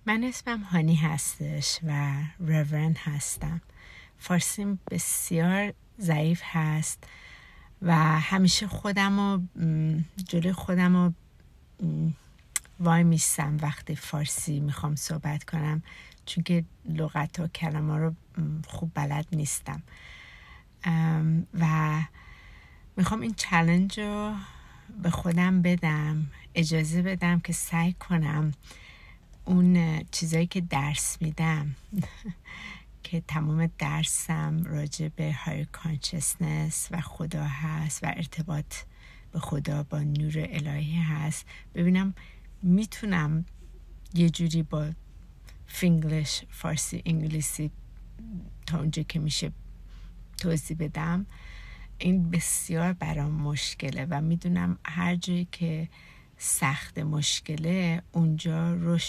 من اسمم هانی هستش و رورن هستم. فارسیم بسیار ضعیف هست و همیشه جلوی خودمو وای میستم وقتی فارسی میخوام صحبت کنم، چون که لغت و کلمه رو خوب بلد نیستم و میخوام این چالش رو به خودم بدم، اجازه بدم که سعی کنم اون چیزایی که درس میدم که تمام درسم راجع به هایر کانشسنس و خدا هست و ارتباط به خدا با نور الهی هست، ببینم میتونم یه جوری با فینگلیش، فارسی، انگلیسی تا اونجا که میشه توضیح بدم. این بسیار برام مشکله و میدونم هر جایی که سخت مشکله اونجا رشد